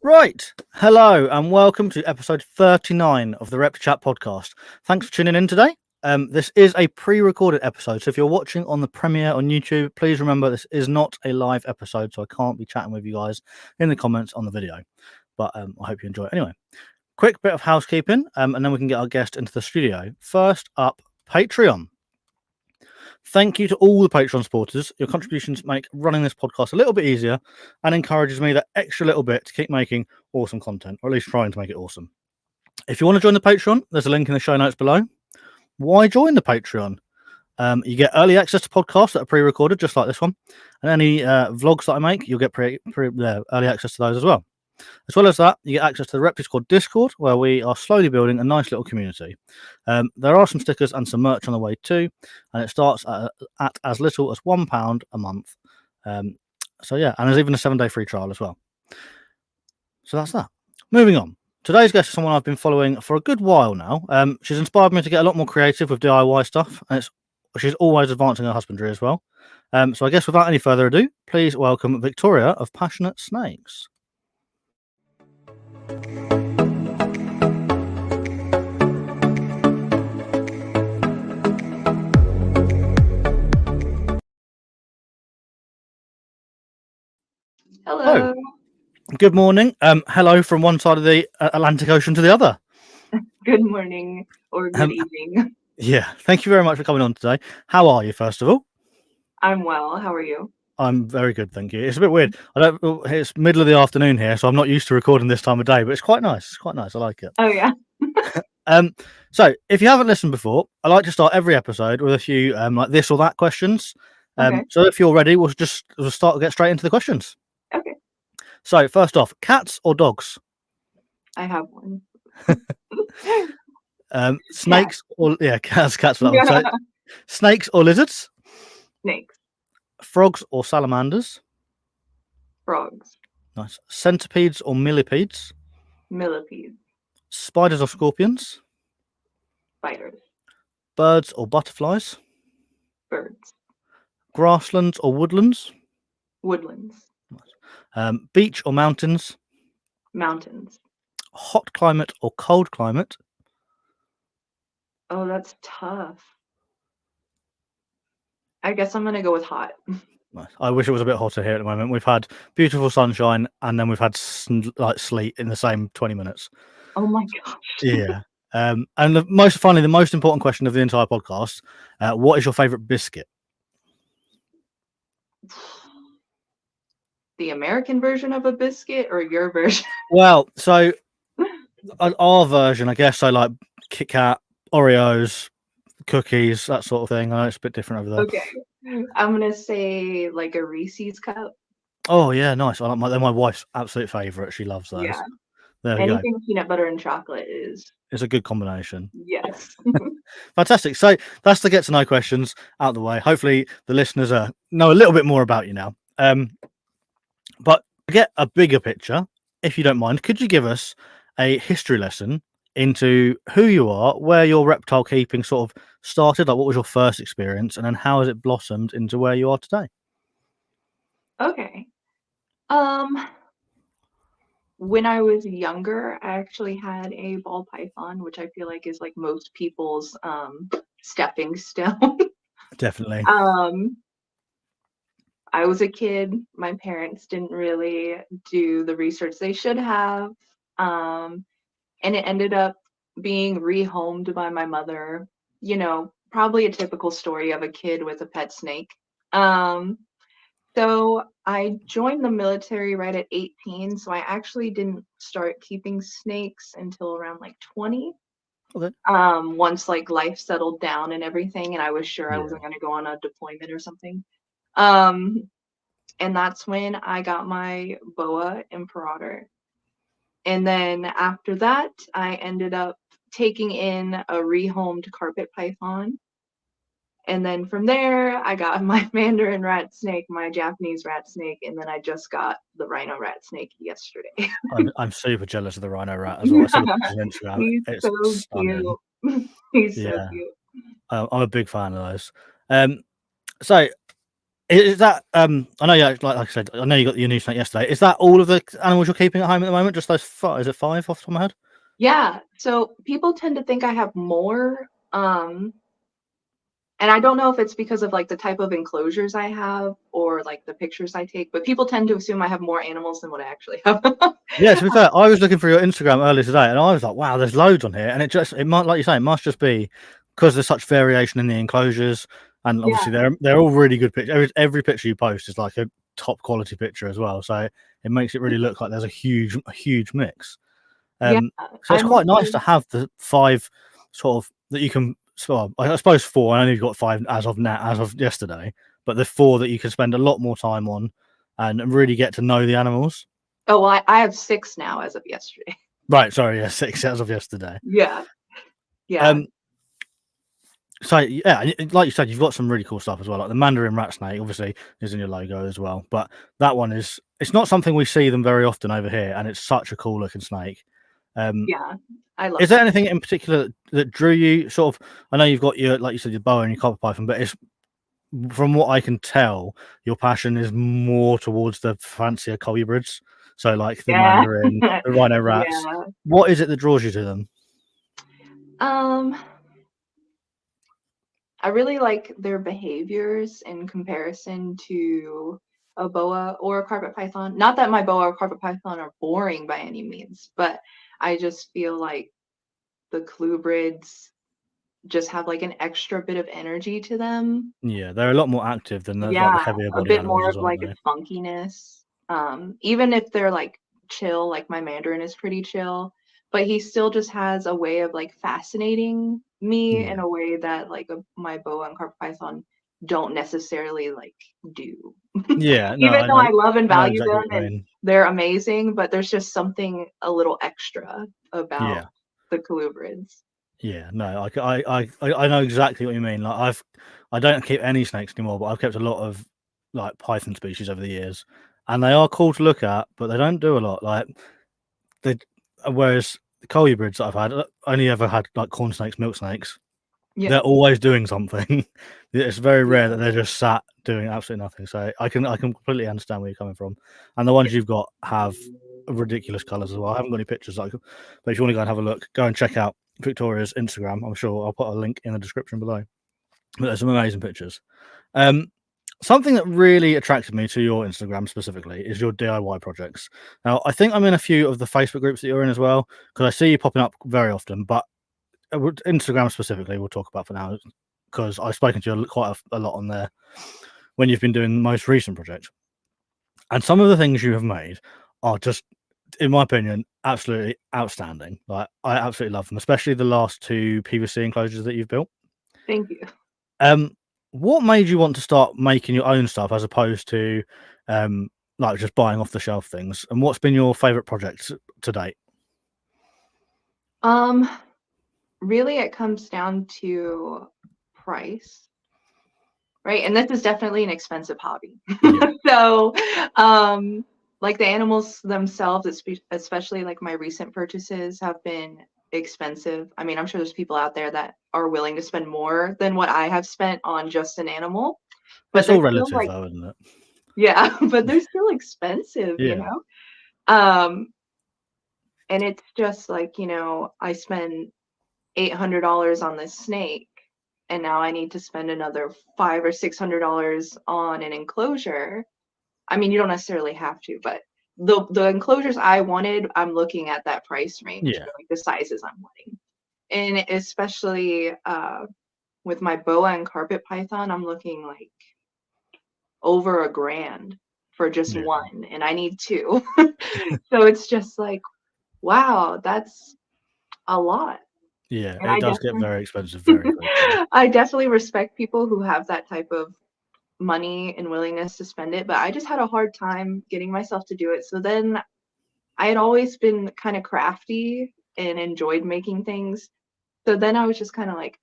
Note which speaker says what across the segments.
Speaker 1: Right. Hello and welcome to episode 39 of the ReptiChat podcast. Thanks for tuning in today. This is a pre-recorded episode, so if you're watching on the premiere on YouTube, please remember this is not a live episode, so I can't be chatting with you guys in the comments on the video. But I hope you enjoy it anyway. Quick bit of housekeeping, and then we can get our guest into the studio. First up, Patreon. Thank you to all the Patreon supporters. Your contributions make running this podcast a little bit easier and encourages me that extra little bit to keep making awesome content, or at least trying to make it awesome. If you want to join the Patreon, there's a link in the show notes below. Why join the Patreon? You get early access to podcasts that are pre-recorded, just like this one, and any vlogs that I make, you'll get early access to those as well. As well as that, you get access to the Reptile Squad Discord, where we are slowly building a nice little community. There are some stickers and some merch on the way too, and it starts at as little as £1 a month. So yeah, and there's even a 7-day free trial as well. So that's that. Moving on. Today's guest is someone I've been following for a good while now. She's inspired me to get a lot more creative with DIY stuff, and she's always advancing her husbandry as well. So I guess without any further ado, please welcome Victoria of PassionateSnakes.
Speaker 2: Hello.
Speaker 1: Good morning. Hello from one side of the Atlantic Ocean to the other.
Speaker 2: Good morning or good evening.
Speaker 1: Yeah, thank you very much for coming on today. How are you, first of all?
Speaker 2: I'm well. How are you?
Speaker 1: I'm very good, thank you. It's a bit weird. It's middle of the afternoon here, so I'm not used to recording this time of day, but it's quite nice. It's quite nice. I like it.
Speaker 2: Oh yeah.
Speaker 1: So if you haven't listened before, I like to start every episode with a few like this or that questions.
Speaker 2: Okay.
Speaker 1: So if you're ready, we'll get straight into the questions.
Speaker 2: Okay.
Speaker 1: So first off, cats or dogs?
Speaker 2: I have one.
Speaker 1: Snakes or cats. For that one. So, snakes or lizards?
Speaker 2: Snakes.
Speaker 1: Frogs or salamanders?
Speaker 2: Frogs.
Speaker 1: Nice. Centipedes or millipedes?
Speaker 2: Millipedes.
Speaker 1: Spiders or scorpions?
Speaker 2: Spiders.
Speaker 1: Birds or butterflies?
Speaker 2: Birds.
Speaker 1: Grasslands or woodlands?
Speaker 2: Woodlands.
Speaker 1: Nice. Beach or mountains?
Speaker 2: Mountains.
Speaker 1: Hot climate or cold climate?
Speaker 2: Oh, that's tough. I guess I'm gonna go with hot.
Speaker 1: Nice. I wish it was a bit hotter here at the moment. We've had beautiful sunshine and then we've had sleet in the same 20 minutes.
Speaker 2: Oh my gosh.
Speaker 1: Yeah. And the most important question of the entire podcast: what is your favorite biscuit?
Speaker 2: The American version of a biscuit or your version?
Speaker 1: Well, so our version, I guess. So like Kit Kat, Oreos, cookies, that sort of thing. I know it's a bit different over there.
Speaker 2: Okay. I'm gonna say like a Reese's cup.
Speaker 1: Oh yeah, nice. I like they're my wife's absolute favorite. She loves those.
Speaker 2: Yeah.
Speaker 1: There we go.
Speaker 2: Anything peanut butter and chocolate is.
Speaker 1: It's a good combination.
Speaker 2: Yes.
Speaker 1: Fantastic. So that's the get to know questions out of the way. Hopefully the listeners know a little bit more about you now. But to get a bigger picture, if you don't mind, could you give us a history lesson into who you are, where your reptile keeping sort of started, like what was your first experience, and then how has it blossomed into where you are today?
Speaker 2: Okay. When I was younger, I actually had a ball python, which I feel like is like most people's stepping stone.
Speaker 1: Definitely.
Speaker 2: I was a kid. My parents didn't really do the research they should have. And it ended up being rehomed by my mother. You know, probably a typical story of a kid with a pet snake. So I joined the military right at 18, so I actually didn't start keeping snakes until around like 20.
Speaker 1: Okay.
Speaker 2: Once like life settled down and everything, and I was sure I wasn't going to go on a deployment or something. And that's when I got my boa imperator. And then after that, I ended up taking in a rehomed carpet python. And then from there, I got my Mandarin rat snake, my Japanese rat snake, and then I just got the rhino rat snake yesterday.
Speaker 1: I'm super jealous of the rhino rat as well. I saw the Instagram.
Speaker 2: He's so stunning. Cute. He's so cute.
Speaker 1: I'm a big fan of those. So Is that I know you like I said, I know you got your new snake yesterday. Is that all of the animals you're keeping at home at the moment? Just those five? Is it five off the top of my head?
Speaker 2: Yeah, so people tend to think I have more, and I don't know if it's because of like the type of enclosures I have or like the pictures I take, but people tend to assume I have more animals than what I actually have.
Speaker 1: Yeah, to be fair, I was looking for your Instagram earlier today, and I was like, "Wow, there's loads on here." And it might, like you say, it must just be because there's such variation in the enclosures, and
Speaker 2: Yeah,
Speaker 1: obviously they're all really good pictures. Every picture you post is like a top quality picture as well, so it makes it really look like there's a huge mix.
Speaker 2: yeah.
Speaker 1: So
Speaker 2: I
Speaker 1: it's quite nice to
Speaker 2: mostly,
Speaker 1: have the five sort of that you can. Well, I suppose four. I only got five as of yesterday, but the four that you can spend a lot more time on and really get to know the animals.
Speaker 2: oh, well, I have 6 now as of yesterday.
Speaker 1: Right, sorry, yeah, six as of yesterday.
Speaker 2: Yeah, yeah,
Speaker 1: Um, so yeah, like you said, you've got some really cool stuff as well. Like the Mandarin rat snake, obviously, is in your logo as well. But that one it's not something we see them very often over here, and it's such a cool looking snake. Um,
Speaker 2: yeah. I love
Speaker 1: is there
Speaker 2: that.
Speaker 1: anything in particular that drew you? Sort of, I know you've got your, like you said, your boa and your copper python, but it's from what I can tell, your passion is more towards the fancier colubrids. So like the
Speaker 2: Yeah,
Speaker 1: Mandarin, the rhino rats.
Speaker 2: yeah.
Speaker 1: What is it that draws you to them?
Speaker 2: Um, I really like their behaviors in comparison to a boa or a carpet python. Not that my boa or carpet python are boring by any means, but I just feel like the colubrids just have like an extra bit of energy to them.
Speaker 1: Yeah, they're a lot more active than like the
Speaker 2: Yeah,
Speaker 1: heavier
Speaker 2: a
Speaker 1: body
Speaker 2: bit
Speaker 1: animals
Speaker 2: more
Speaker 1: as
Speaker 2: of
Speaker 1: well,
Speaker 2: like
Speaker 1: aren't
Speaker 2: a funkiness. Even if they're like chill, like my Mandarin is pretty chill, but he still just has a way of like fascinating
Speaker 1: they?
Speaker 2: me
Speaker 1: Yeah.
Speaker 2: in a way that like my boa and carpet python don't necessarily like do.
Speaker 1: Yeah, no,
Speaker 2: Even though I love and
Speaker 1: I know
Speaker 2: value
Speaker 1: exactly
Speaker 2: them
Speaker 1: what you
Speaker 2: and
Speaker 1: mean.
Speaker 2: they're amazing, but there's just something a little extra about
Speaker 1: Yeah,
Speaker 2: the colubrids.
Speaker 1: yeah, no, I know exactly what you mean. Like I don't keep any snakes anymore, but I've kept a lot of like python species over the years, and they are cool to look at, but they don't do a lot. Like they, whereas the colubrids that I've had, I only ever had like corn snakes, milk snakes.
Speaker 2: Yeah,
Speaker 1: They're always doing something. It's very rare that
Speaker 2: yeah,
Speaker 1: they're just sat doing absolutely nothing. So I can completely understand where you're coming from. And the ones you've got have ridiculous colours as well. I haven't got any pictures, like, but if you want to go and have a look, go and check out Victoria's Instagram. I'm sure I'll put a link in the description below. But there's some amazing pictures. Um, Something that really attracted me to your Instagram specifically is your DIY projects. Now, I think I'm in a few of the Facebook groups that you're in as well because I see you popping up very often. But Instagram specifically, we'll talk about for now because I've spoken to you quite a lot on there when you've been doing the most recent project. And some of the things you have made are just, in my opinion, absolutely outstanding. Like I absolutely love them, especially the last two PVC enclosures that you've built.
Speaker 2: thank you.
Speaker 1: Um, what made you want to start making your own stuff as opposed to like just buying off the shelf things? And what's been your favorite project to date?
Speaker 2: Um, Really it comes down to price, right? And this is definitely an expensive hobby.
Speaker 1: Yeah,
Speaker 2: So, um, like the animals themselves, especially like my recent purchases have been expensive. I mean, I'm sure there's people out there that are willing to spend more than what I have spent on just an animal, but
Speaker 1: it's
Speaker 2: they're
Speaker 1: all
Speaker 2: still
Speaker 1: relative
Speaker 2: like,
Speaker 1: though, isn't it?
Speaker 2: yeah, but they're still expensive, you
Speaker 1: Yeah,
Speaker 2: know? Um, and it's just like, I spend $800 on this snake, and now I need to spend another $500 or $600 on an enclosure. I mean, you don't necessarily have to, but the enclosures I wanted, I'm looking at that price range
Speaker 1: yeah,
Speaker 2: for like the sizes I'm wanting. And especially with my boa and carpet python, I'm looking like over a grand for just
Speaker 1: yeah,
Speaker 2: one, and I need two. So it's just like, wow, that's a lot.
Speaker 1: yeah.
Speaker 2: And
Speaker 1: It
Speaker 2: I
Speaker 1: does get
Speaker 2: definitely
Speaker 1: very expensive very quickly.
Speaker 2: I definitely respect people who have that type of money and willingness to spend it, but I just had a hard time getting myself to do it. So then I had always been kind of crafty and enjoyed making things. So then I was just kind of like,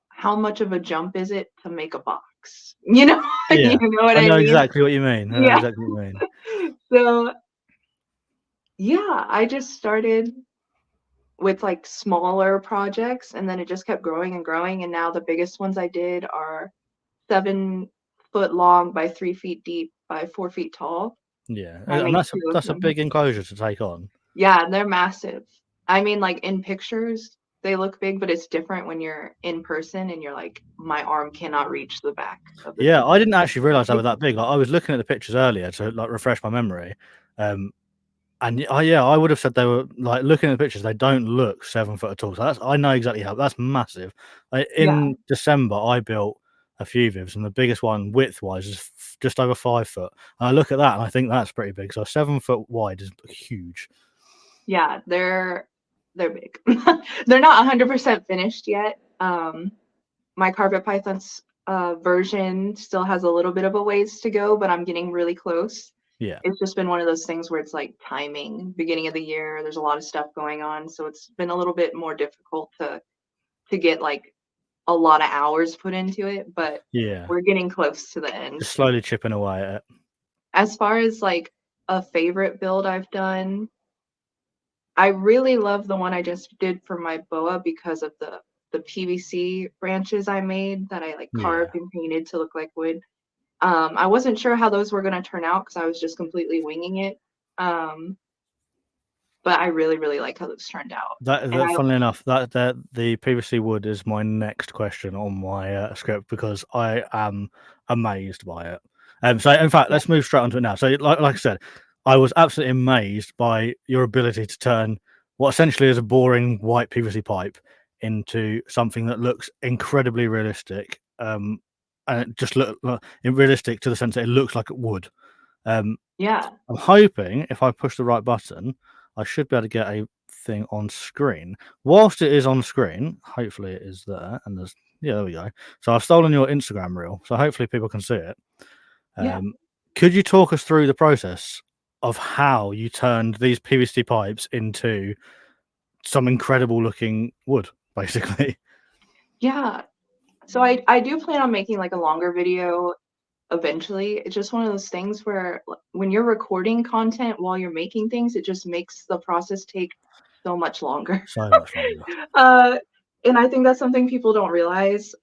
Speaker 2: how much of a jump is it to make a box? You know, you
Speaker 1: Yeah,
Speaker 2: know what
Speaker 1: I
Speaker 2: I
Speaker 1: know
Speaker 2: mean?
Speaker 1: exactly what you mean. I know
Speaker 2: Yeah.
Speaker 1: exactly what you mean.
Speaker 2: So yeah, I just started with like smaller projects and then it just kept growing and growing. And now the biggest ones I did are 7 foot long by 3 feet deep by 4 feet tall.
Speaker 1: Yeah,
Speaker 2: I
Speaker 1: and
Speaker 2: made two of
Speaker 1: that's a
Speaker 2: them.
Speaker 1: big enclosure to take on.
Speaker 2: Yeah, they're massive. I mean, like in pictures, they look big, but it's different when you're in person and you're like, my arm cannot reach the back of the
Speaker 1: Yeah,
Speaker 2: thing.
Speaker 1: I didn't actually realize they were that big. Like, I was looking at the pictures earlier to like refresh my memory, and yeah, I would have said they were like looking at the pictures. They don't look 7 foot at all. So I know exactly how that's massive.
Speaker 2: Yeah,
Speaker 1: In December, I built a few vivs, and the biggest one width wise is just over 5 foot. And I look at that and I think that's pretty big. So 7 foot wide is huge.
Speaker 2: yeah, they're big. They're not 100% finished yet. My carpet python's version still has a little bit of a ways to go, but I'm getting really close.
Speaker 1: Yeah,
Speaker 2: It's just been one of those things where it's like timing, beginning of the year, there's a lot of stuff going on, so it's been a little bit more difficult to get like a lot of hours put into it, but
Speaker 1: yeah,
Speaker 2: we're getting close to the end.
Speaker 1: just slowly chipping away at it.
Speaker 2: As far as like a favorite build I've done, I really love the one I just did for my boa because of the PVC branches I made that I like
Speaker 1: Yeah.
Speaker 2: carved and painted to look like wood. I wasn't sure how those were gonna turn out because I was just completely winging it. Um, but I really, really like how those turned out. And I
Speaker 1: Funnily enough, that the PVC wood is my next question on my script because I am amazed by it. So in fact,
Speaker 2: yeah,
Speaker 1: let's move straight onto it now. So like I said, I was absolutely amazed by your ability to turn what essentially is a boring white PVC pipe into something that looks incredibly realistic. And it just look realistic to the sense that it looks like it would. Um,
Speaker 2: yeah,
Speaker 1: I'm hoping if I push the right button, I should be able to get a thing on screen. Whilst it is on screen, hopefully it is there. And there's, yeah, there we go. So I've stolen your Instagram reel. So hopefully people can see it.
Speaker 2: yeah.
Speaker 1: Um, could you talk us through the process of how you turned these PVC pipes into some incredible looking wood, basically?
Speaker 2: Yeah. So I do plan on making like a longer video eventually. It's just one of those things where when you're recording content while you're making things, it just makes the process take so much longer.
Speaker 1: So much longer.
Speaker 2: uh, and I think that's something people don't realize.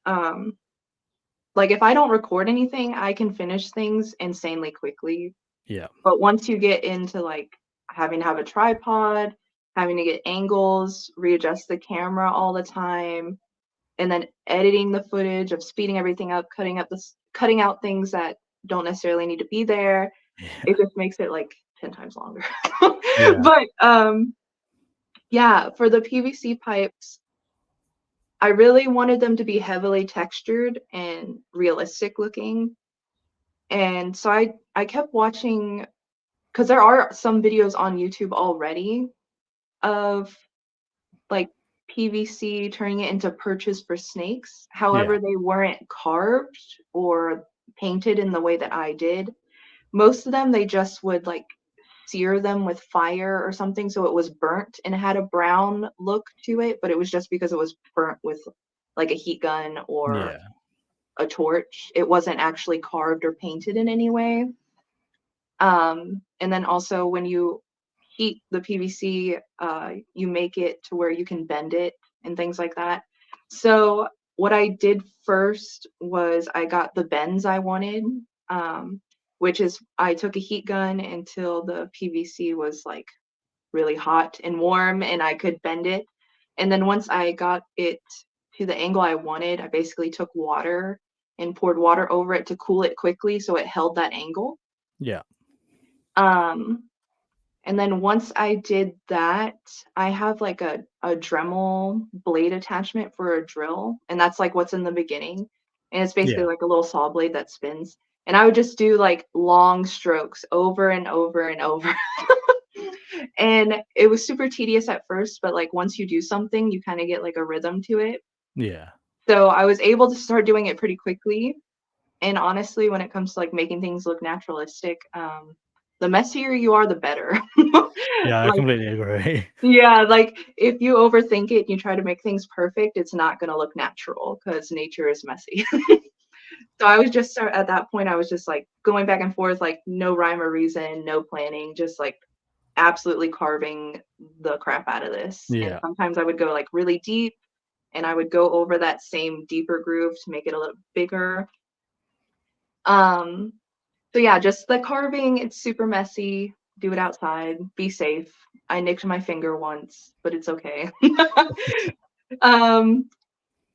Speaker 2: Like if I don't record anything, I can finish things insanely quickly.
Speaker 1: Yeah.
Speaker 2: But once you get into like having to have a tripod, having to get angles, readjust the camera all the time, and then editing the footage of speeding everything up, cutting out things that don't necessarily need to be there.
Speaker 1: Yeah.
Speaker 2: It just makes it like 10 times longer.
Speaker 1: Yeah.
Speaker 2: But yeah, for the PVC pipes, I really wanted them to be heavily textured and realistic looking. And so I kept watching because there are some videos on YouTube already of like PVC turning it into perches for snakes.
Speaker 1: Yeah.
Speaker 2: However, they weren't carved or painted in the way that I did. Most of them, they just would like sear them with fire or something so it was burnt and it had a brown look to it, but it was just because it was burnt with like a heat gun or
Speaker 1: Yeah.
Speaker 2: a torch. It wasn't actually carved or painted in any way. And then also when you heat the PVC, you make it to where you can bend it and things like that. So what I did first was I got the bends I wanted, which is I took a heat gun until the PVC was like really hot and warm and I could bend it. And then once I got it to the angle I wanted, I basically took water and poured water over it to cool it quickly so it held that angle.
Speaker 1: Yeah.
Speaker 2: Um, and then once I did that, I have like a Dremel blade attachment for a drill, and that's like what's in the beginning. And it's basically
Speaker 1: Yeah.
Speaker 2: like a little saw blade that spins. And I would just do like long strokes over and over and over. And it was super tedious at first, but like once you do something, you kind of get like a rhythm to it.
Speaker 1: Yeah.
Speaker 2: So I was able to start doing it pretty quickly. And honestly, when it comes to like making things look naturalistic, the messier you are, the better.
Speaker 1: Yeah. I
Speaker 2: Like,
Speaker 1: completely agree.
Speaker 2: yeah, like if you overthink it and you try to make things perfect, it's not gonna look natural because nature is messy. So I was just at that point, I was just like going back and forth, like no rhyme or reason, no planning, just like absolutely carving the crap out of this. And
Speaker 1: Yeah.
Speaker 2: sometimes I would go like really deep and I would go over that same deeper groove to make it a little bigger. So yeah, just the carving, it's super messy. Do it outside, be safe. I nicked my finger once, but it's okay. um,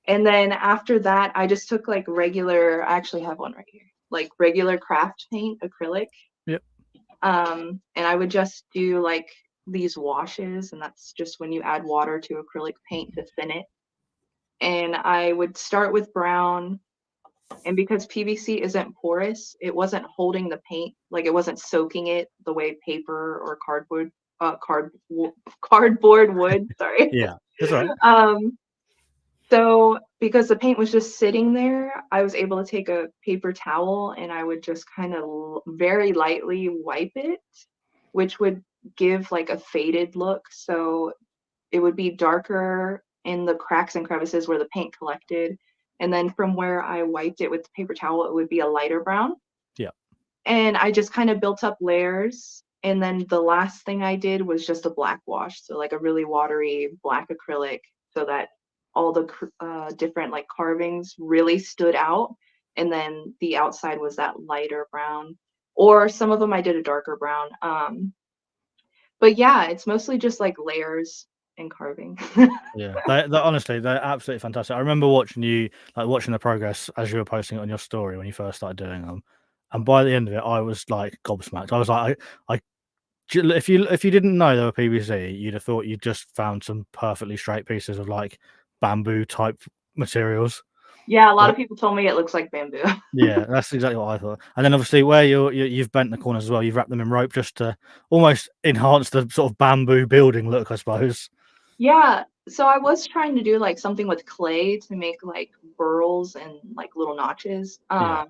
Speaker 2: and then after that, I just took like regular, I actually have one right here, like regular craft paint, acrylic.
Speaker 1: Yep.
Speaker 2: And I would just do like these washes, and that's just when you add water to acrylic paint to thin it. And I would start with brown, and because PVC isn't porous, it wasn't holding the paint, like it wasn't soaking it the way paper or cardboard would. Sorry.
Speaker 1: Yeah, that's right.
Speaker 2: Um, so because the paint was just sitting there, I was able to take a paper towel and I would just kind of very lightly wipe it, which would give like a faded look. So it would be darker in the cracks and crevices where the paint collected. And then from where I wiped it with the paper towel, it would be a lighter brown.
Speaker 1: Yeah.
Speaker 2: And I just kind of built up layers. And then the last thing I did was just a black wash. So like a really watery black acrylic so that all the different like carvings really stood out. And then the outside was that lighter brown. Or some of them I did a darker brown. But yeah, it's mostly just like layers and carving.
Speaker 1: Yeah, they honestly, they're absolutely fantastic. I remember watching you, like watching the progress as you were posting it on your story when you first started doing them, and by the end of it, I was like gobsmacked. I was like, if you didn't know they were PVC, you'd have thought you'd just found some perfectly straight pieces of like bamboo type materials.
Speaker 2: Yeah, a lot
Speaker 1: But
Speaker 2: of people told me it looks like bamboo.
Speaker 1: yeah, that's exactly what I thought. And then obviously where you've bent the corners as well, you've wrapped them in rope just to almost enhance the sort of bamboo building look, I suppose.
Speaker 2: Yeah, so I was trying to do like something with clay to make like burls and like little notches.
Speaker 1: Yeah.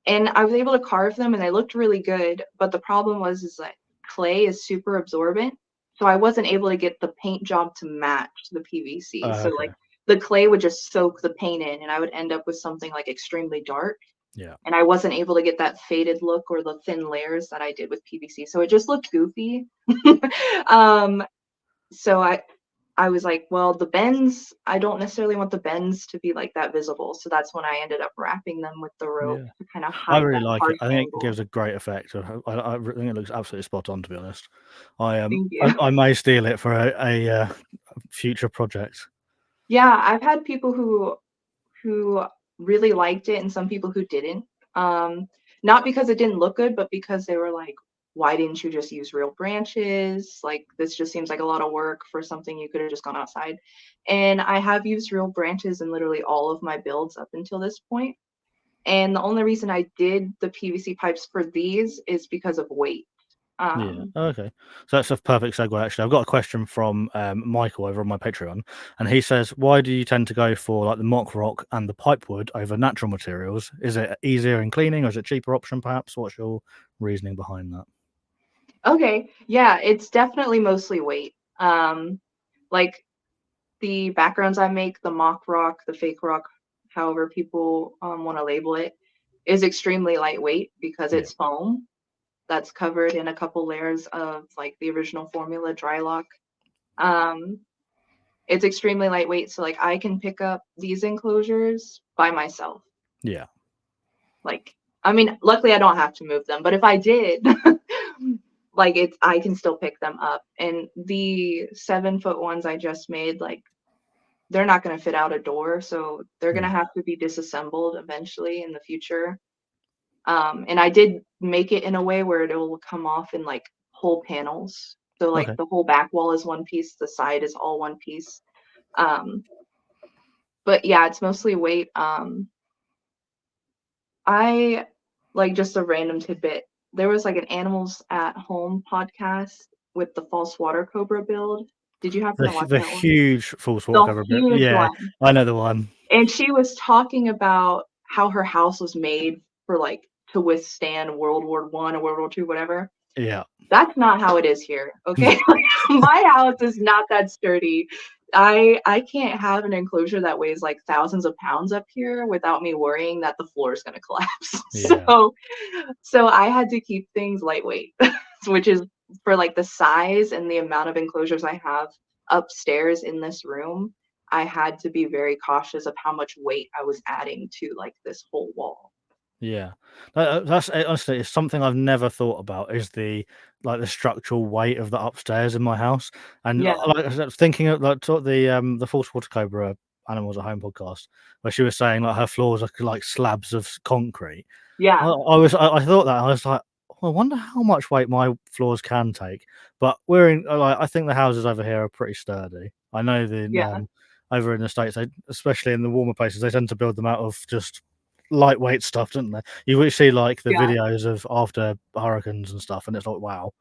Speaker 2: And I was able to carve them and they looked really good, but the problem was is that clay is super absorbent. So I wasn't able to get the paint job to match the PVC. So
Speaker 1: Okay.
Speaker 2: like the clay would just soak the paint in and I would end up with something like extremely dark.
Speaker 1: Yeah.
Speaker 2: And I wasn't able to get that faded look or the thin layers that I did with PVC. So it just looked goofy. um, so I was like, well, the bends, I don't necessarily want the bends to be like that visible. So that's when I ended up wrapping them with the rope
Speaker 1: Yeah.
Speaker 2: to kind of
Speaker 1: I
Speaker 2: hide
Speaker 1: really
Speaker 2: that
Speaker 1: like it.
Speaker 2: harsh
Speaker 1: I think it
Speaker 2: angle.
Speaker 1: gives a great effect. I think it looks absolutely spot on, to be honest. I
Speaker 2: Thank you.
Speaker 1: I may steal it for a future project.
Speaker 2: Yeah, I've had people who really liked it and some people who didn't. Um, Not because it didn't look good, but because they were like, why didn't you just use real branches? Like this just seems like a lot of work for something you could have just gone outside. And I have used real branches in literally all of my builds up until this point. And the only reason I did the PVC pipes for these is because of weight.
Speaker 1: Yeah.
Speaker 2: Um,
Speaker 1: Okay. So that's a perfect segue. Actually, I've got a question from Michael over on my Patreon, and he says, "Why do you tend to go for like the mock rock and the pipewood over natural materials? Is it easier in cleaning, or is it a cheaper option? Perhaps. What's your reasoning behind that?"
Speaker 2: okay, yeah, it's definitely mostly weight. Like the backgrounds I make, the mock rock, the fake rock, however people want to label it, is extremely lightweight because
Speaker 1: Yeah.
Speaker 2: it's foam that's covered in a couple layers of like the original formula dry lock. Um, it's extremely lightweight, so like I can pick up these enclosures by myself.
Speaker 1: Yeah.
Speaker 2: Like, I mean, luckily I don't have to move them, but if I did, like it's I can still pick them up. And the 7-foot ones I just made, like they're not going to fit out a door, so they're going to
Speaker 1: Yeah.
Speaker 2: have to be disassembled eventually in the future. And I did make it in a way where it will come off in like whole panels. So like
Speaker 1: Okay.
Speaker 2: the whole back wall is one piece, the side is all one piece. Um, but yeah, it's mostly weight. I like just a random tidbit. There was like an Animals at Home podcast with the false water cobra build. Did you happen to watch
Speaker 1: The
Speaker 2: that one?
Speaker 1: huge false
Speaker 2: The
Speaker 1: walkover bit.
Speaker 2: huge
Speaker 1: Yeah,
Speaker 2: one.
Speaker 1: I know the one.
Speaker 2: And she was talking about how her house was made for like to withstand World War I or World War II, whatever.
Speaker 1: Yeah.
Speaker 2: That's not how it is here. Okay. My house is not that sturdy. I can't have an enclosure that weighs like thousands of pounds up here without me worrying that the floor is going to collapse.
Speaker 1: Yeah.
Speaker 2: So I had to keep things lightweight, which is for like the size and the amount of enclosures I have upstairs in this room. I had to be very cautious of how much weight I was adding to like this whole wall.
Speaker 1: Yeah, that's honestly, it's something I've never thought about. Is the structural weight of the upstairs in my house, and
Speaker 2: Yeah,
Speaker 1: like I was thinking of the Force Water Cobra Animals at Home podcast, where she was saying like her floors are like slabs of concrete. I,
Speaker 2: yeah,
Speaker 1: I thought that I was like, "Oh, I wonder how much weight my floors can take." But we're in like I think the houses over here are pretty sturdy. I know
Speaker 2: yeah,
Speaker 1: over in the States, especially in the warmer places, they tend to build them out of just lightweight stuff, don't they? You will see like the
Speaker 2: yeah,
Speaker 1: videos of after hurricanes and stuff, and it's like wow.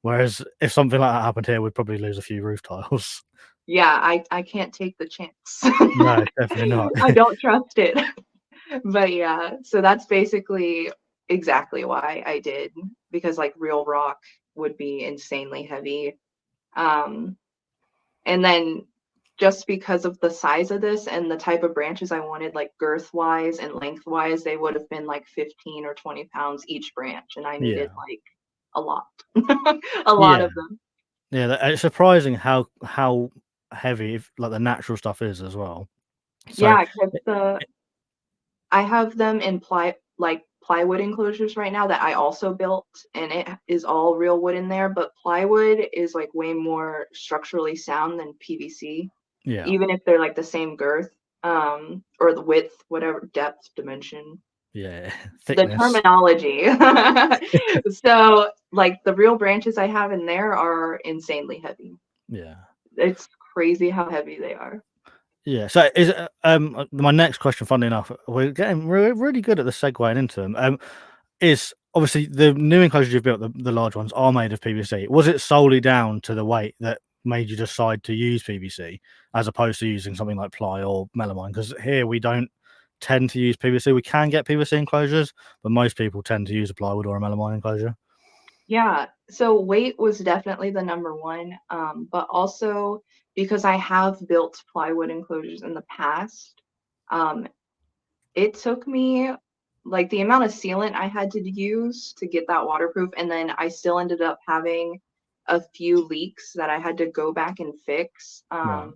Speaker 1: Whereas if something like that happened here, we'd probably lose a few roof tiles.
Speaker 2: yeah. I can't take the chance.
Speaker 1: No, definitely not.
Speaker 2: I don't trust it. But yeah, so that's basically exactly why I did, because like real rock would be insanely heavy. Um, and then just because of the size of this and the type of branches I wanted, like girth wise and length wise, they would have been like 15 or 20 pounds each branch, and I needed
Speaker 1: Yeah,
Speaker 2: like a lot, a lot
Speaker 1: yeah,
Speaker 2: of them.
Speaker 1: yeah. It's surprising how heavy like the natural stuff is as well. So
Speaker 2: Yeah, because I have them in plywood enclosures right now that I also built, and it is all real wood in there, but plywood is like way more structurally sound than PVC,
Speaker 1: yeah,
Speaker 2: even if they're like the same girth, or the width, whatever depth, dimension,
Speaker 1: yeah,
Speaker 2: the
Speaker 1: thickness.
Speaker 2: terminology. So like the real branches I have in there are insanely heavy.
Speaker 1: Yeah.
Speaker 2: It's crazy how heavy they are.
Speaker 1: Yeah. So is it, my next question, funnily enough, we're really good at the segueing into them. Is obviously the new enclosures you've built, the large ones are made of PVC. Was it solely down to the weight that made you decide to use PVC as opposed to using something like ply or melamine? Because here we don't tend to use PVC. We can get PVC enclosures, but most people tend to use a plywood or a melamine enclosure.
Speaker 2: Yeah, so weight was definitely the number one, but also because I have built plywood enclosures in the past, um, it took me like the amount of sealant I had to use to get that waterproof, and then I still ended up having a few leaks that I had to go back and fix.
Speaker 1: Right.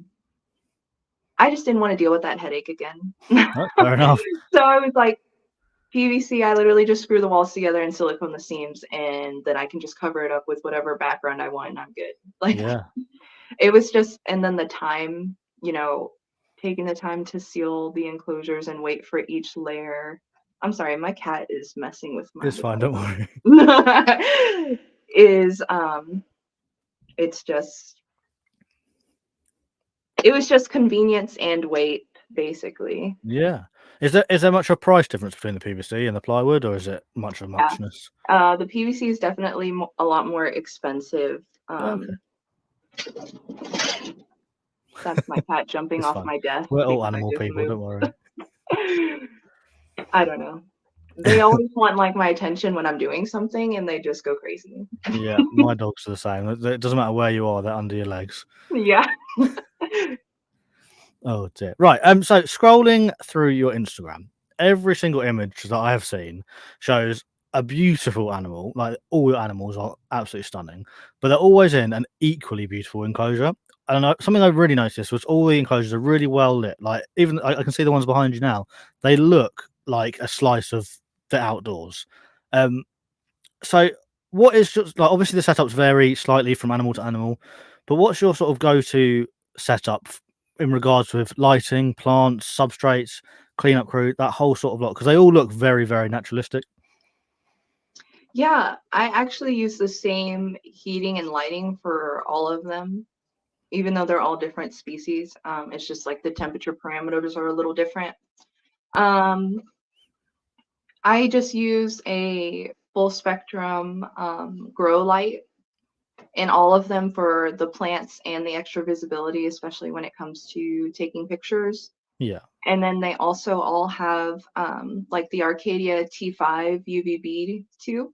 Speaker 2: I just didn't want to deal with that headache again.
Speaker 1: That's fair enough.
Speaker 2: So I was like, PVC, I literally just screw the walls together and silicone the seams, and then I can just cover it up with whatever background I want, and I'm good. Like
Speaker 1: Yeah.
Speaker 2: it was just, and then the time, you know, taking the time to seal the enclosures and wait for each layer. I'm sorry, my cat is messing with my
Speaker 1: It's fine. Don't
Speaker 2: device.
Speaker 1: worry.
Speaker 2: Is it's just it was just convenience and weight, basically.
Speaker 1: Yeah. Is there much of a price difference between the PVC and the plywood, or is it much of
Speaker 2: Yeah.
Speaker 1: muchness?
Speaker 2: The PVC is definitely a lot more expensive.
Speaker 1: Okay.
Speaker 2: That's my cat jumping
Speaker 1: It's
Speaker 2: off
Speaker 1: fine.
Speaker 2: my desk
Speaker 1: We're all
Speaker 2: because I
Speaker 1: animal
Speaker 2: just
Speaker 1: people. Don't worry.
Speaker 2: moved. I don't know. They always want like my attention when I'm doing something, and they just go crazy.
Speaker 1: Yeah, my dogs are the same. It doesn't matter where you are; they're under your legs.
Speaker 2: Yeah.
Speaker 1: Oh dear. Right. So scrolling through your Instagram, every single image that I have seen shows a beautiful animal. Like all your animals are absolutely stunning, but they're always in an equally beautiful enclosure. And something I really noticed was all the enclosures are really well lit. Like even I can see the ones behind you now. They look like a slice of the outdoors. Um, So, what is just like obviously the setups vary slightly from animal to animal, but what's your sort of go-to setup in regards with lighting, plants, substrates, cleanup crew, that whole sort of lot? Because they all look very, very naturalistic.
Speaker 2: Yeah, I actually use the same heating and lighting for all of them, even though they're all different species. It's just like the temperature parameters are a little different. Um, I just use a full spectrum grow light in all of them for the plants and the extra visibility, especially when it comes to taking pictures.
Speaker 1: Yeah,
Speaker 2: And then they also all have like the Arcadia T5 UVB too.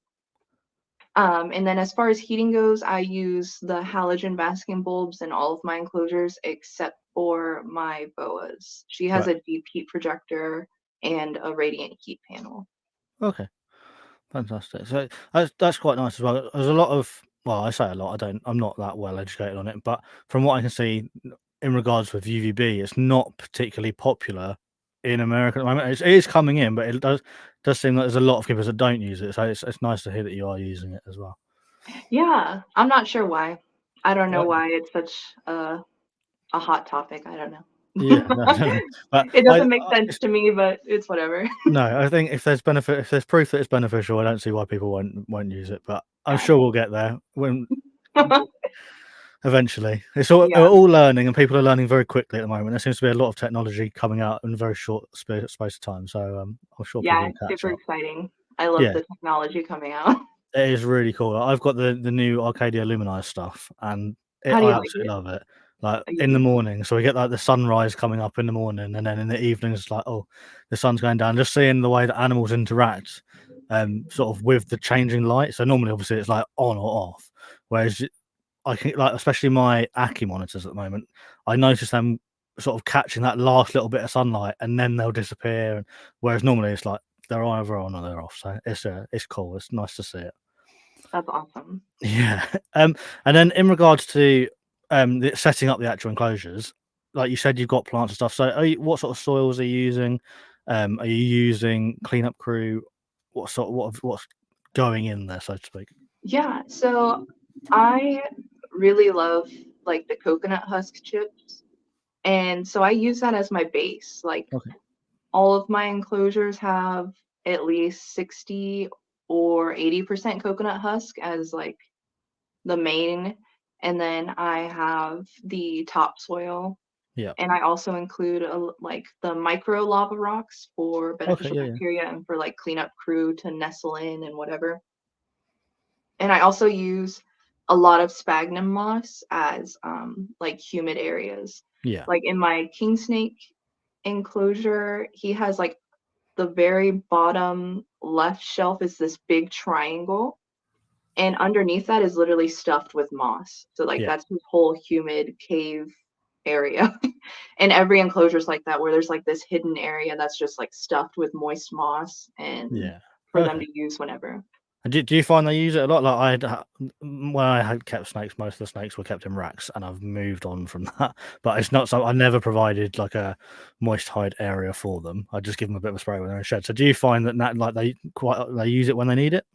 Speaker 2: And then as far as heating goes, I use the halogen basking bulbs in all of my enclosures except for my boas. She has
Speaker 1: right.
Speaker 2: a deep heat projector and a radiant heat panel.
Speaker 1: Okay, fantastic. So that's quite nice as well. There's a lot of well, I say a lot. I'm not that well educated on it, but from what I can see in regards with UVB, it's not particularly popular in America at the moment. It is coming in, but it does seem like there's a lot of keepers that don't use it. So it's nice to hear that you are using it as well.
Speaker 2: Yeah, I'm not sure why. I don't know
Speaker 1: Okay.
Speaker 2: why it's such a hot topic. I don't know.
Speaker 1: Yeah, no, I don't know. But
Speaker 2: It doesn't make sense to me, but it's whatever.
Speaker 1: no, I think if there's proof that it's beneficial, I don't see why people won't use it. But I'm
Speaker 2: Yeah.
Speaker 1: sure we'll get there when eventually. It's all
Speaker 2: Yeah.
Speaker 1: we're all learning, and people are learning very quickly at the moment. There seems to be a lot of technology coming out in a very short space of time. So I'm sure people
Speaker 2: Yeah,
Speaker 1: will
Speaker 2: it's
Speaker 1: catch
Speaker 2: super
Speaker 1: up.
Speaker 2: exciting. I love
Speaker 1: Yeah,
Speaker 2: the technology coming out.
Speaker 1: it is really cool. I've got the new Arcadia Luminize stuff, and
Speaker 2: How do
Speaker 1: I
Speaker 2: you like
Speaker 1: absolutely
Speaker 2: it?
Speaker 1: love it. Like
Speaker 2: You
Speaker 1: in the
Speaker 2: do?
Speaker 1: morning, so we get like the sunrise coming up in the morning, and then in the evening it's like, oh, the sun's going down. Just seeing the way that animals interact, sort of with the changing light. So normally, obviously, it's like on or off. Whereas I can, like, especially my Ackie monitors at the moment, I notice them sort of catching that last little bit of sunlight, and then they'll disappear. And whereas normally it's like they're either on or they're off. So it's cool. It's nice to see it.
Speaker 2: That's awesome.
Speaker 1: Yeah. And then in regards to setting up the actual enclosures, like you said, you've got plants and stuff. So what sort of soils are you using? Are you using cleanup crew? What's going in there, so to speak?
Speaker 2: Yeah, so I really love like the coconut husk chips. And so I use that as my base. Like
Speaker 1: Okay.
Speaker 2: all of my enclosures have at least 60 or 80% coconut husk as like the main. And then I have the topsoil.
Speaker 1: Yeah.
Speaker 2: And I also include like the micro lava rocks for
Speaker 1: Okay.
Speaker 2: beneficial
Speaker 1: Yeah. Yeah.
Speaker 2: bacteria and for like cleanup crew to nestle in and whatever. And I also use a lot of sphagnum moss as like humid areas.
Speaker 1: Yeah.
Speaker 2: Like in my king snake enclosure, he has like the very bottom left shelf is this big triangle, and underneath that is literally stuffed with moss. So like
Speaker 1: Yeah.
Speaker 2: that's his whole humid cave area. And every enclosure is like that, where there's like this hidden area that's just like stuffed with moist moss and
Speaker 1: Yeah.
Speaker 2: for them
Speaker 1: Okay.
Speaker 2: to use whenever.
Speaker 1: And do you find they use it a lot? Like when I had kept snakes, most of the snakes were kept in racks, and I've moved on from that. But it's not so. I never provided like a moist hide area for them. I just give them a bit of a spray when they're in shed. So do you find that like they use it when they need it?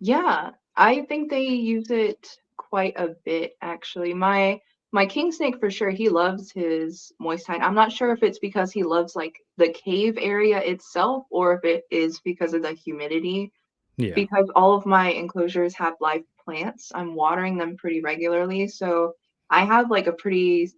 Speaker 2: Yeah, I think they use it quite a bit actually. My king snake for sure, he loves his moist hide. I'm not sure if it's because he loves like the cave area itself or if it is because of the humidity.
Speaker 1: Yeah.
Speaker 2: Because all of my enclosures have live plants, I'm watering them pretty regularly. So I have like a pretty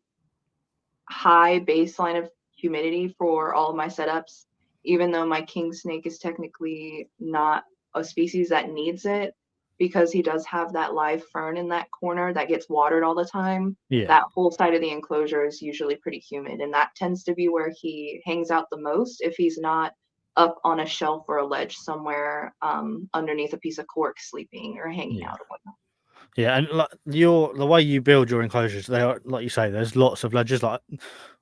Speaker 2: high baseline of humidity for all of my setups, even though my king snake is technically not a species that needs it because he does have that live fern in that corner that gets watered all the time.
Speaker 1: Yeah.
Speaker 2: That whole side of the enclosure is usually pretty humid, and that tends to be where he hangs out the most if he's not up on a shelf or a ledge somewhere underneath a piece of cork sleeping or hanging
Speaker 1: Yeah.
Speaker 2: out or whatnot.
Speaker 1: Yeah, and like the way you build your enclosures, they are like you say. There's lots of ledges. Like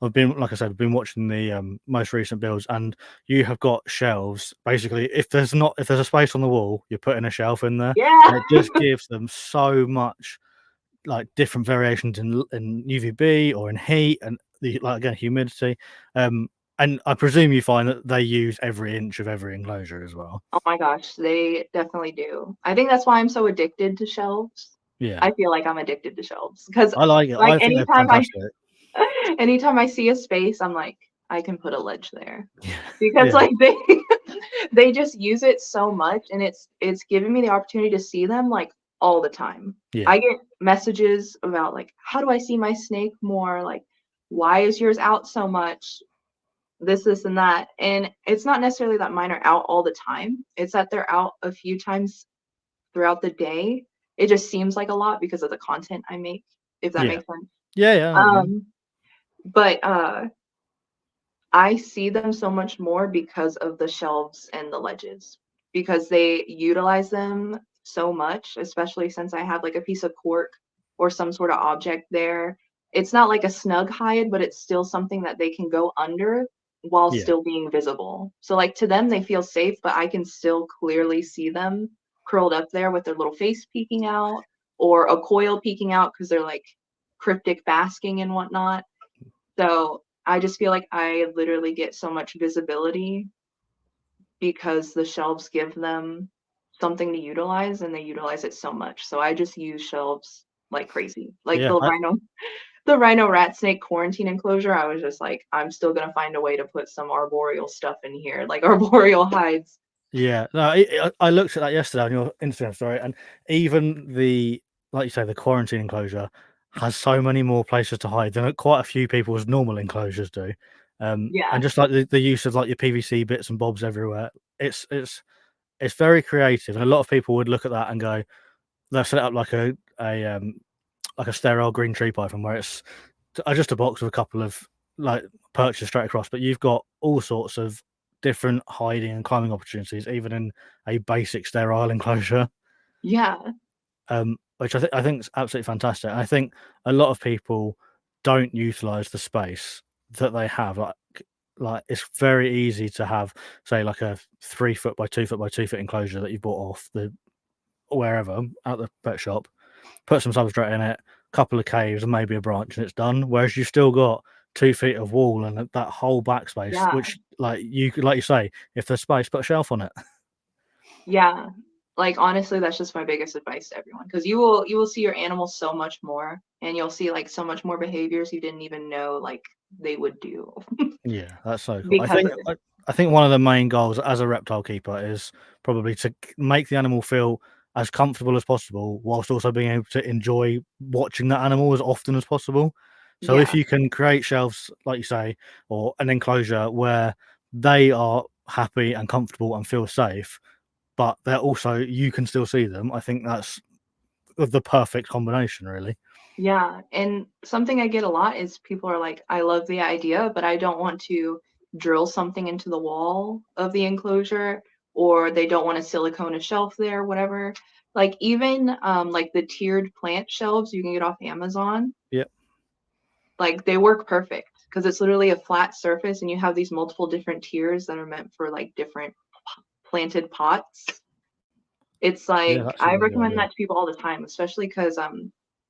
Speaker 1: like I said, I've been watching the most recent builds, and you have got shelves. Basically, if there's a space on the wall, you're putting a shelf in there,
Speaker 2: Yeah.
Speaker 1: and it just gives them so much like different variations in UVB or in heat and like again humidity. And I presume you find that they use every inch of every enclosure as well.
Speaker 2: Oh my gosh, they definitely do. I think that's why I'm so addicted to shelves.
Speaker 1: Yeah,
Speaker 2: I feel like I'm addicted to shelves because,
Speaker 1: I like it.
Speaker 2: like,
Speaker 1: I think they're fantastic.
Speaker 2: anytime I see a space, I'm like, I can put a ledge there
Speaker 1: Yeah,
Speaker 2: because
Speaker 1: yeah,
Speaker 2: like they just use it so much, and it's giving me the opportunity to see them like all the time.
Speaker 1: yeah,
Speaker 2: I get messages about like, how do I see my snake more? Like, why is yours out so much? This, and that. And it's not necessarily that mine are out all the time. It's that they're out a few times throughout the day. It just seems like a lot because of the content I make, if that
Speaker 1: yeah,
Speaker 2: makes sense.
Speaker 1: yeah. I know what you mean.
Speaker 2: But I see them so much more because of the shelves and the ledges, because they utilize them so much, especially since I have like a piece of cork or some sort of object there. It's not like a snug hide, but it's still something that they can go under while
Speaker 1: Yeah,
Speaker 2: still being visible. So like to them, they feel safe, but I can still clearly see them curled up there with their little face peeking out or a coil peeking out because they're like cryptic basking and whatnot. So I just feel like I literally get so much visibility because the shelves give them something to utilize and they utilize it so much. So I just use shelves like crazy. Like
Speaker 1: Yeah,
Speaker 2: the rhino rat snake quarantine enclosure, I was just like, I'm still gonna find a way to put some arboreal stuff in here, like arboreal hides.
Speaker 1: yeah. No, I looked at that yesterday on your Instagram story, and even like you say, the quarantine enclosure has so many more places to hide than quite a few people's normal enclosures do.
Speaker 2: Yeah,
Speaker 1: And just like the use of like your PVC bits and bobs everywhere, it's very creative, and a lot of people would look at that and go, they'll set it up like a sterile green tree python where it's just a box with a couple of like perches straight across, but you've got all sorts of different hiding and climbing opportunities, even in a basic sterile enclosure.
Speaker 2: yeah,
Speaker 1: Which I think is absolutely fantastic. I think a lot of people don't utilize the space that they have. Like it's very easy to have, say, like a 3 foot by 2 foot by 2 foot enclosure that you bought off the wherever at the pet shop, put some substrate in it, a couple of caves, and maybe a branch, and it's done. Whereas you've still got 2 feet of wall and that whole backspace,
Speaker 2: yeah,
Speaker 1: which like you could, like you say, if there's space, put a shelf on it.
Speaker 2: yeah. Like honestly, that's just my biggest advice to everyone because you will see your animals so much more and you'll see like so much more behaviors you didn't even know like they would do
Speaker 1: Yeah, that's so cool.
Speaker 2: because of it.
Speaker 1: I think one of the main goals as a reptile keeper is probably to make the animal feel as comfortable as possible, whilst also being able to enjoy watching that animal as often as possible. So if
Speaker 2: Yeah.
Speaker 1: you can create shelves, like you say, or an enclosure where they are happy and comfortable and feel safe, but they're also you can still see them, I think that's the perfect combination, really.
Speaker 2: Yeah, and something I get a lot is people are like, I love the idea, but I don't want to drill something into the wall of the enclosure, or they don't want to silicone a shelf there, whatever. Like even like the tiered plant shelves you can get off Amazon,
Speaker 1: Yep.
Speaker 2: like they work perfect because it's literally a flat surface and you have these multiple different tiers that are meant for like different planted pots. It's
Speaker 1: Yeah,
Speaker 2: like
Speaker 1: that's a
Speaker 2: I
Speaker 1: really good
Speaker 2: recommend
Speaker 1: idea.
Speaker 2: that to people all the time, especially because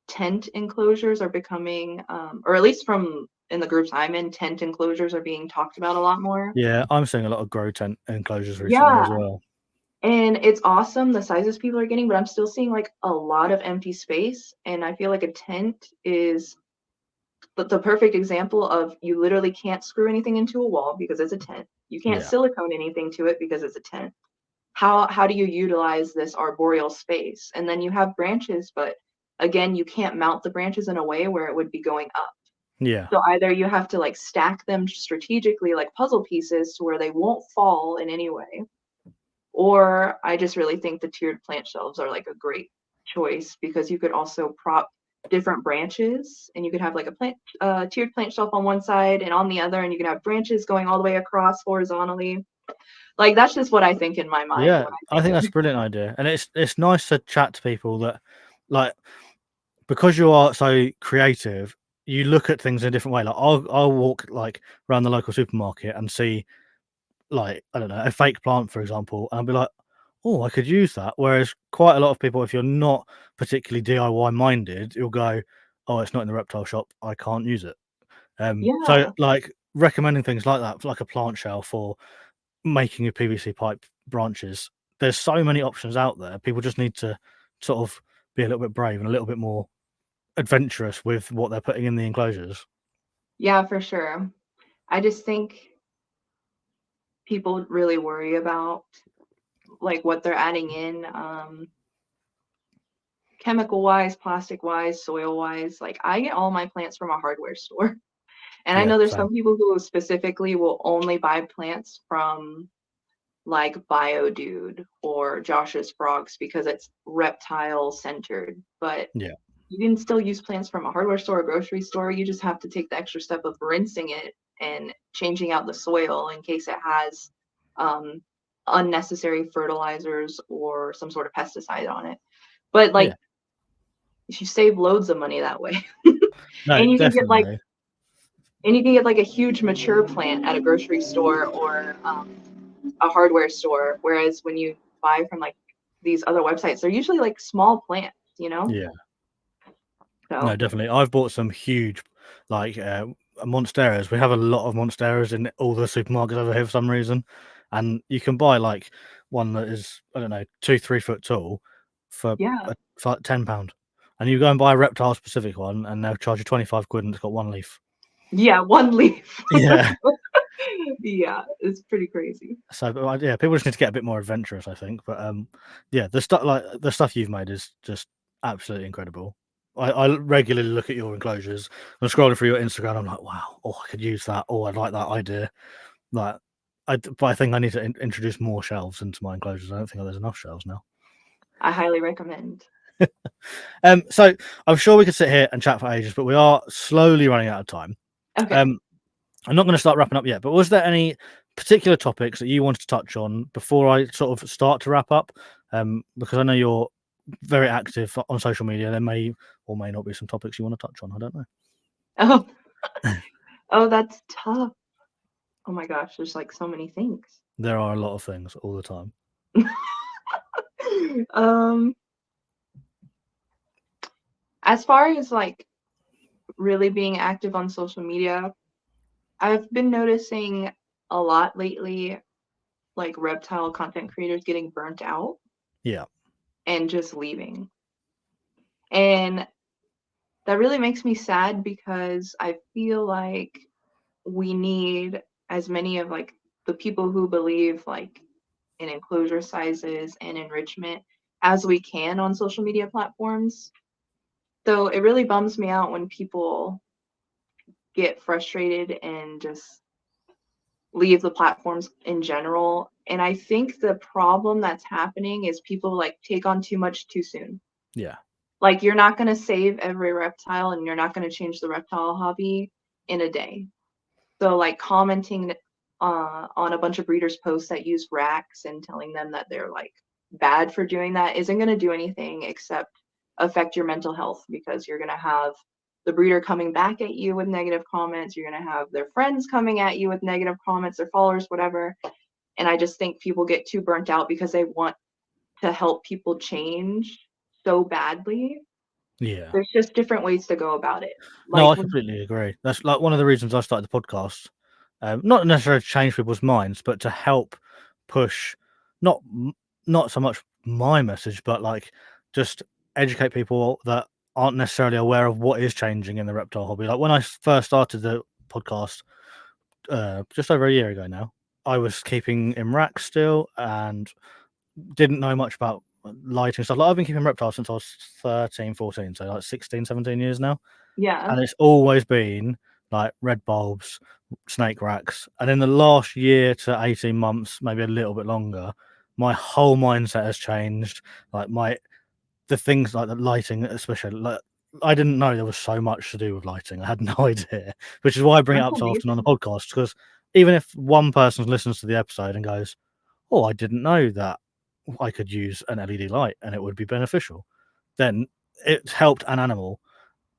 Speaker 2: tent enclosures are becoming or at least from in the groups I'm in, tent enclosures are being talked about a lot more.
Speaker 1: Yeah, I'm seeing a lot of grow tent enclosures recently as
Speaker 2: Yeah.
Speaker 1: well.
Speaker 2: And it's awesome the sizes people are getting, but I'm still seeing like a lot of empty space. And I feel like a tent is the perfect example of you literally can't screw anything into a wall because it's a tent. You can't
Speaker 1: Yeah.
Speaker 2: silicone anything to it because it's a tent. How do you utilize this arboreal space? And then you have branches, but again, you can't mount the branches in a way where it would be going up.
Speaker 1: Yeah.
Speaker 2: So either you have to like stack them strategically like puzzle pieces to where they won't fall in any way, or I just really think the tiered plant shelves are like a great choice because you could also prop different branches and you could have like a tiered plant shelf on one side and on the other, and you could have branches going all the way across horizontally. Like that's just what I think in my mind
Speaker 1: Yeah,
Speaker 2: when I
Speaker 1: I
Speaker 2: think
Speaker 1: think that's
Speaker 2: of
Speaker 1: a brilliant idea, and it's nice to chat to people that, like, because you are so creative, you look at things in a different way. Like, I'll walk like around the local supermarket and see, like, I don't know, a fake plant, for example, and I'll be like, oh, I could use that. Whereas quite a lot of people, if you're not particularly DIY minded, you'll go, oh, it's not in the reptile shop, I can't use it. So
Speaker 2: Yeah,
Speaker 1: like recommending things like that, like a plant shelf or making a PVC pipe branches. There's so many options out there. People just need to sort of be a little bit brave and a little bit more adventurous with what they're putting in the enclosures.
Speaker 2: yeah, for sure. I just think people really worry about like what they're adding in, chemical wise, plastic wise, soil wise. Like I get all my plants from a hardware store. And I
Speaker 1: Yeah,
Speaker 2: know there's
Speaker 1: same.
Speaker 2: some people who specifically will only buy plants from like BioDude or Josh's Frogs because it's reptile centered. But
Speaker 1: Yeah,
Speaker 2: you can still use plants from a hardware store or grocery store. You just have to take the extra step of rinsing it and changing out the soil in case it has um, unnecessary fertilizers or some sort of pesticide on it. But
Speaker 1: yeah.
Speaker 2: like you save loads of money that way.
Speaker 1: No,
Speaker 2: and you can get like
Speaker 1: definitely.
Speaker 2: a huge mature plant at a grocery store or a hardware store. Whereas when you buy from like these other websites, they're usually like small plants, you know?
Speaker 1: Yeah. No,
Speaker 2: So
Speaker 1: definitely. I've bought some huge, like monsteras. We have a lot of monsteras in all the supermarkets over here for some reason, and you can buy like one that is, I don't know, 2-3 foot tall for
Speaker 2: Yeah.
Speaker 1: for like £10, and you go and buy a reptile specific one, and they'll charge you 25 quid, and it's got one leaf.
Speaker 2: Yeah, one leaf.
Speaker 1: Yeah.
Speaker 2: Yeah, it's pretty crazy.
Speaker 1: So yeah, people just need to get a bit more adventurous, I think. But yeah, the stuff you've made is just absolutely incredible. I regularly look at your enclosures. I'm scrolling through your Instagram. I'm like, wow, oh, I could use that. Oh, I like that idea. Like, but I think I need to introduce more shelves into my enclosures. I don't think there's enough shelves now.
Speaker 2: I highly recommend.
Speaker 1: So I'm sure we could sit here and chat for ages, but we are slowly running out of time.
Speaker 2: Okay.
Speaker 1: I'm not going to start wrapping up yet, but was there any particular topics that you wanted to touch on before I sort of start to wrap up? Because I know you're very active on social media. There may or may not be some topics you want to touch on. I don't know.
Speaker 2: Oh, oh, that's tough. Oh my gosh, there's like so many things.
Speaker 1: There are a lot of things all the time.
Speaker 2: As far as like really being active on social media, I've been noticing a lot lately, like reptile content creators getting burnt out.
Speaker 1: Yeah.
Speaker 2: And just leaving. And that really makes me sad because I feel like we need as many of like the people who believe like in enclosure sizes and enrichment as we can on social media platforms. So it really bums me out when people get frustrated and just leave the platforms in general. And I think the problem that's happening is people like take on too much too soon.
Speaker 1: Yeah.
Speaker 2: Like you're not going to save every reptile and you're not going to change the reptile hobby in a day. So like commenting on a bunch of breeders' posts that use racks and telling them that they're like bad for doing that isn't going to do anything except affect your mental health, because you're going to have the breeder coming back at you with negative comments. You're going to have their friends coming at you with negative comments, their followers, whatever. And I just think people get too burnt out because they want to help people change so badly.
Speaker 1: Yeah.
Speaker 2: There's just different ways to go about it.
Speaker 1: No,
Speaker 2: Like
Speaker 1: I completely agree. That's like one of the reasons I started the podcast. Not necessarily to change people's minds, but to help push not not so much my message, but like just educate people that aren't necessarily aware of what is changing in the reptile hobby. Like when I first started the podcast just over a year ago now, I was keeping in racks still and didn't know much about lighting stuff. Like I've been keeping reptiles since I was 13, 14, so like 16, 17 years now.
Speaker 2: yeah,
Speaker 1: And it's always been like red bulbs, snake racks. And in the last year to 18 months, maybe a little bit longer, my whole mindset has changed. Like the things like the lighting, especially, like I didn't know there was so much to do with lighting. I had no idea, which is why I bring it
Speaker 2: that's
Speaker 1: up so often on the
Speaker 2: amazing.
Speaker 1: podcast. Because even if one person listens to the episode and goes, "Oh, I didn't know that I could use an LED light and it would be beneficial," then it's helped an animal.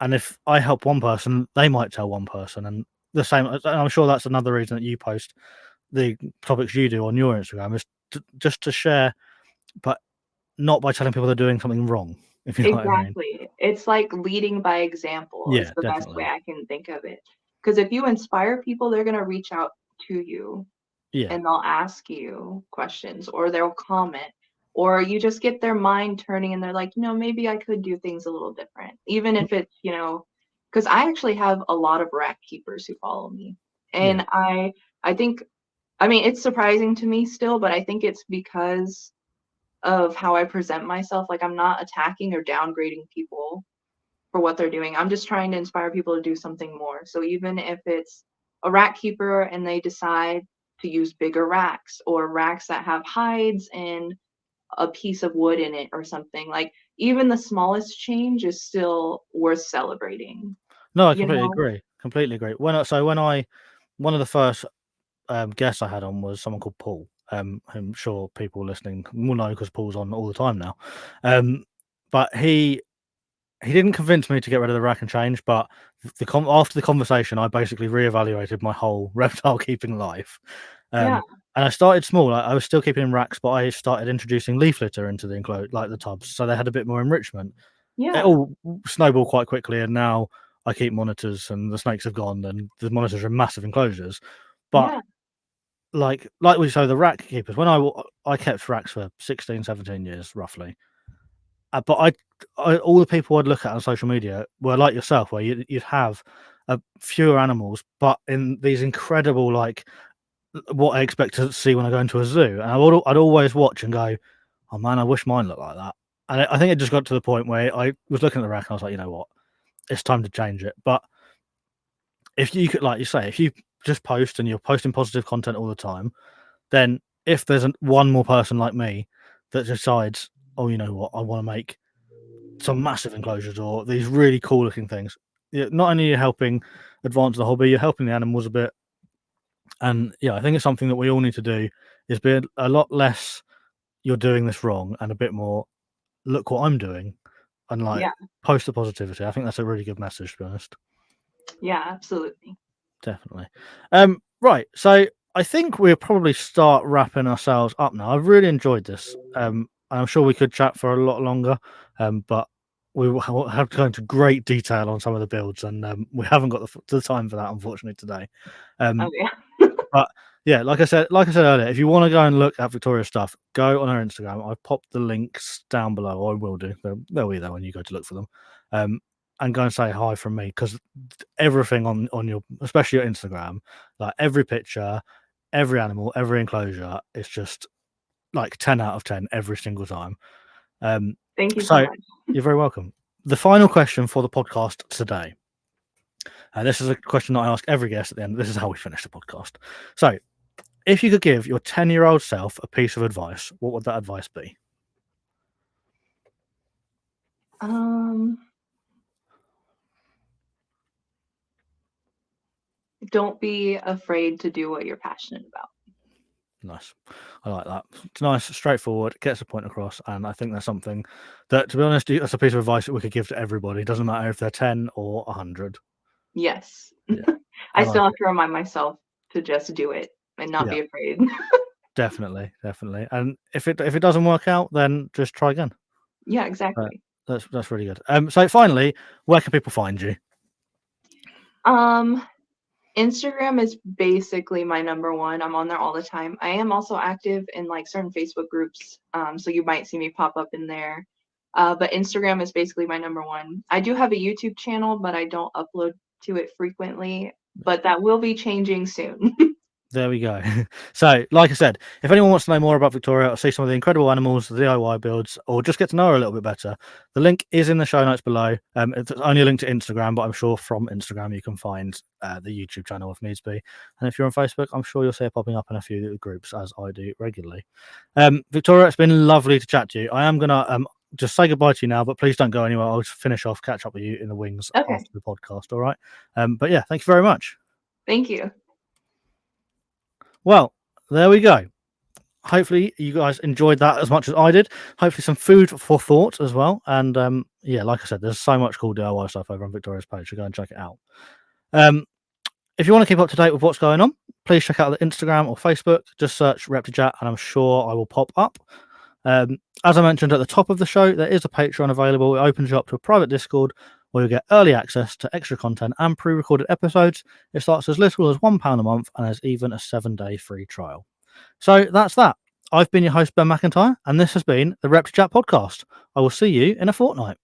Speaker 1: And if I help one person, they might tell one person, and the same. And I'm sure that's another reason that you post the topics you do on your Instagram is just to share, but not by telling people they're doing something wrong. If you know what I mean?
Speaker 2: Exactly. It's like leading by example is
Speaker 1: Yeah,
Speaker 2: the best way
Speaker 1: definitely.
Speaker 2: I can think of it. Because if you inspire people, they're going to reach out to you
Speaker 1: Yeah,
Speaker 2: and they'll ask you questions or they'll comment, or you just get their mind turning and they're like, maybe I could do things a little different. Even if it's, because I actually have a lot of rack keepers who follow me.
Speaker 1: yeah,
Speaker 2: And I think, I mean, it's surprising to me still, but I think it's because of how I present myself. Like I'm not attacking or downgrading people for what they're doing. I'm just trying to inspire people to do something more. So even if it's a rack keeper and they decide to use bigger racks or racks that have hides and a piece of wood in it or something, like even the smallest change is still worth celebrating,
Speaker 1: no, I
Speaker 2: you
Speaker 1: completely
Speaker 2: know?
Speaker 1: agree. Completely agree. When I one of the first guests I had on was someone called Paul. I'm sure people listening will know because Paul's on all the time now. But he didn't convince me to get rid of the rack and change, but after the conversation, I basically reevaluated my whole reptile keeping life.
Speaker 2: Yeah,
Speaker 1: And I started small. I was still keeping in racks, but I started introducing leaf litter into the enclosed, like the tubs, so they had a bit more enrichment. It
Speaker 2: yeah,
Speaker 1: all snowballed quite quickly, and now I keep monitors and the snakes have gone, and the monitors are in massive enclosures. But
Speaker 2: Yeah.
Speaker 1: like we say, the rack keepers, when I kept racks for 16, 17 years roughly. But all the people I'd look at on social media were like yourself, where you'd have fewer animals, but in these incredible, like what I expect to see when I go into a zoo. And I'd always watch and go, oh man, I wish mine looked like that. And I think it just got to the point where I was looking at the rack and I was like, you know what, it's time to change it. But if you could, like you say, if you just post and you're posting positive content all the time, then if there's one more person like me that decides, oh, you know what, I want to make some massive enclosures or these really cool looking things, not only are you helping advance the hobby, you're helping the animals a bit. And yeah, I think it's something that we all need to do, is be a lot less you're doing this wrong and a bit more look what I'm doing, and like post the positivity. I think that's a really good message, to be honest.
Speaker 2: Yeah, absolutely.
Speaker 1: Definitely. Right, so I think we'll probably start wrapping ourselves up now. I've really enjoyed this. I'm sure we could chat for a lot longer, but we will have to go into great detail on some of the builds, and we haven't got the time for that, unfortunately, today.
Speaker 2: Oh yeah.
Speaker 1: But yeah, like I said earlier, if you want to go and look at Victoria's stuff, go on her Instagram. I've popped the links down below, or I will do. They'll be there when you go to look for them. And go and say hi from me, because everything on your, especially your Instagram, like every picture, every animal, every enclosure, it's just like 10 out of 10 every single time.
Speaker 2: Thank you so much.
Speaker 1: You're very welcome. The final question for the podcast today. This is a question that I ask every guest at the end. This is how we finish the podcast. So, if you could give your 10-year-old self a piece of advice, what would that advice be?
Speaker 2: Don't be afraid to do what you're passionate about.
Speaker 1: Nice. I like that. It's nice, straightforward, gets the point across, and I think that's something that, to be honest, that's a piece of advice that we could give to everybody. It doesn't matter if they're 10 or 100.
Speaker 2: Yes.
Speaker 1: Yeah.
Speaker 2: I still have to remind myself to just do it and not be afraid.
Speaker 1: Definitely. And if it doesn't work out, then just try again.
Speaker 2: Yeah, exactly.
Speaker 1: That's really good. So finally, where can people find you?
Speaker 2: Instagram is basically my number one. I'm on there all the time. I am also active in like certain Facebook groups, so you might see me pop up in there. But Instagram is basically my number one. I do have a YouTube channel, but I don't upload to it frequently. But that will be changing soon.
Speaker 1: There we go. So, like I said, if anyone wants to know more about Victoria or see some of the incredible animals, the DIY builds, or just get to know her a little bit better, the link is in the show notes below. It's only a link to Instagram, but I'm sure from Instagram you can find the YouTube channel if needs be. And if you're on Facebook, I'm sure you'll see it popping up in a few groups, as I do regularly. Victoria, it's been lovely to chat to you. I am going to just say goodbye to you now, but please don't go anywhere. I'll just finish off, catch up with you in the wings after the podcast, all right? But yeah, thank you very much.
Speaker 2: Thank you.
Speaker 1: Well, there we go. Hopefully you guys enjoyed that as much as I did. Hopefully some food for thought as well. And yeah, like I said, there's so much cool DIY stuff over on Victoria's page, so go and check it out. If you want to keep up to date with what's going on, please check out the Instagram or Facebook. Just search ReptiChat and I'm sure I will pop up. As I mentioned at the top of the show, there is a Patreon available. It opens you up to a private Discord where you'll get early access to extra content and pre-recorded episodes. It starts as little as £1 a month and has even a 7-day free trial. So that's that. I've been your host, Ben McIntyre, and this has been the ReptiChat podcast. I will see you in a fortnight.